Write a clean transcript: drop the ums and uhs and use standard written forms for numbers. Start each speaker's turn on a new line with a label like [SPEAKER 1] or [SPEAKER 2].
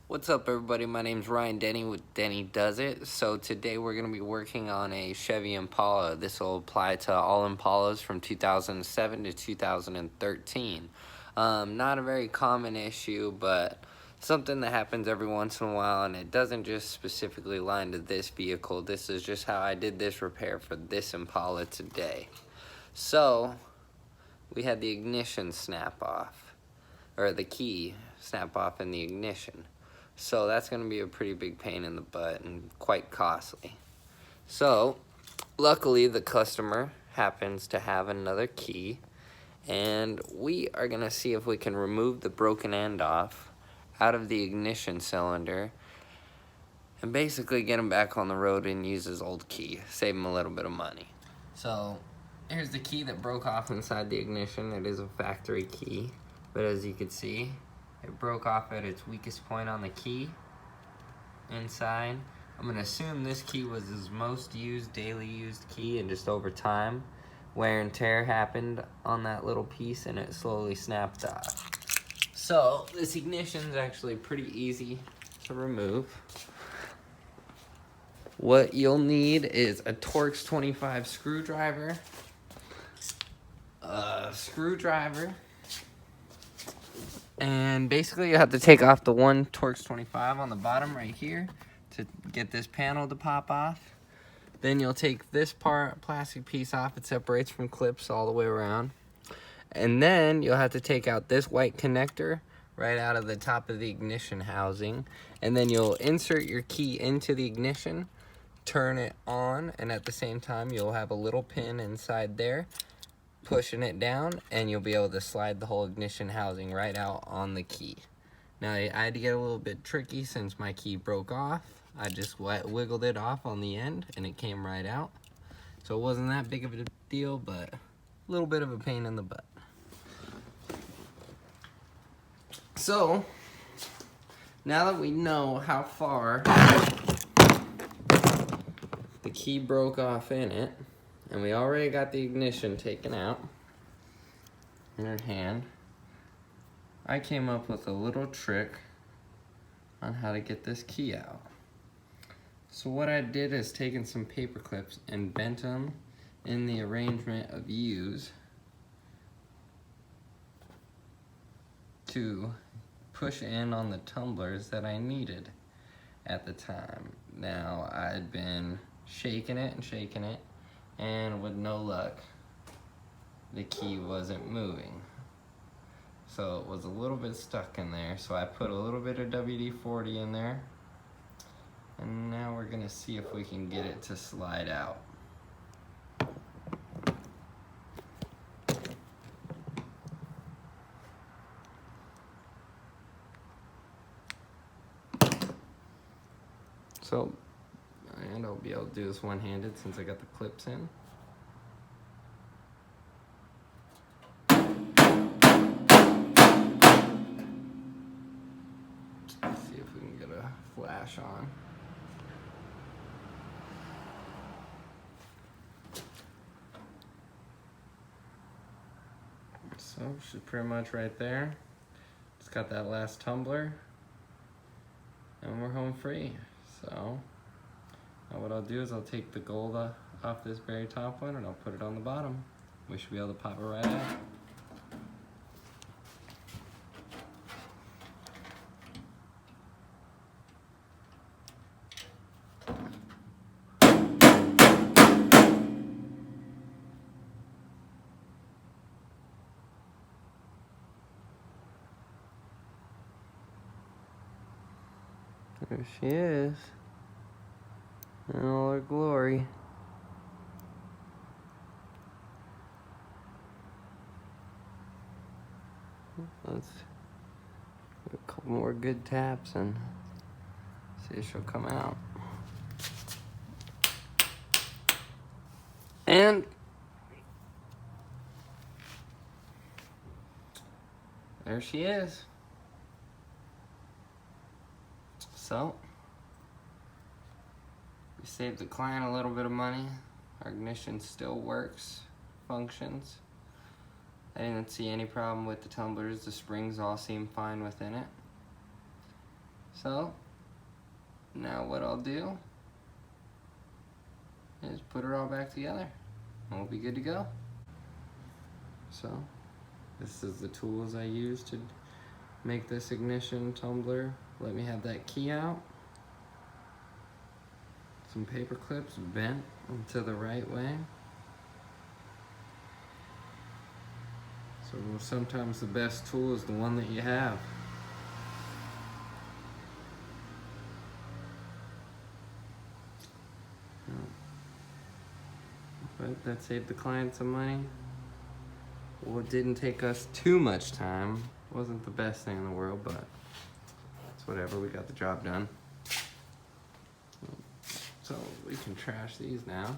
[SPEAKER 1] What's up, everybody? My name's Ryan Denny with Denny Does It. So today we're going to be working on a Chevy Impala. This will apply to all Impalas from 2007 to 2013. Not a very common issue, but something that happens every once in a while, and it doesn't just specifically line to this vehicle. This is just how I did this repair for this Impala today. So we had the ignition snap off, or the key snap off in the ignition. So that's going to be a pretty big pain in the butt and quite costly. So luckily the customer happens to have another key, and we are going to see if we can remove the broken end off out of the ignition cylinder and basically get him back on the road and use his old key, save him a little bit of money. So here's the key that broke off inside the ignition. It is a factory key, but as you can see, it broke off at its weakest point on the key inside. I'm going to assume this key was his most used, daily used key, and just over time, wear and tear happened on that little piece and it slowly snapped off. So this ignition is actually pretty easy to remove. What you'll need is a Torx 25 screwdriver, and basically you have to take off the one Torx 25 on the bottom right here to get this panel to pop off. Then you'll take this plastic piece off. It separates from clips all the way around. And then you'll have to take out this white connector right out of the top of the ignition housing. And then you'll insert your key into the ignition, turn it on, and at the same time you'll have a little pin inside there pushing it down, and you'll be able to slide the whole ignition housing right out on the key. Now I had to get a little bit tricky since my key broke off. I just wiggled it off on the end and it came right out. So it wasn't that big of a deal, but a little bit of a pain in the butt. So now that we know how far the key broke off in it, and we already got the ignition taken out in her hand, I came up with a little trick on how to get this key out. So what I did is taken some paper clips and bent them in the arrangement of U's to push in on the tumblers that I needed at the time. Now I'd been shaking it, and with no luck, the key wasn't moving. So it was a little bit stuck in there, so I put a little bit of WD-40 in there, and now we're gonna see if we can get it to slide out. So, and I'll be able to do this one-handed since I got the clips in. Let's see if we can get a flash on. So she's pretty much right there. It's got that last tumbler, and we're home free. So now what I'll do is I'll take the gold off this very top one and I'll put it on the bottom. We should be able to pop it right out. There she is, in all her glory. Let's do a couple more good taps and see if she'll come out. And there she is. So, we saved the client a little bit of money. Our ignition still works, functions. I didn't see any problem with the tumblers. The springs all seem fine within it. So now what I'll do is put her all back together and we'll be good to go. So this is the tools I use to make this ignition tumbler. Let me have that key out. Some paper clips bent into the right way. So sometimes the best tool is the one that you have. But that saved the client some money. Well, it didn't take us too much time. Wasn't the best thing in the world, but it's whatever, we got the job done. So we can trash these now.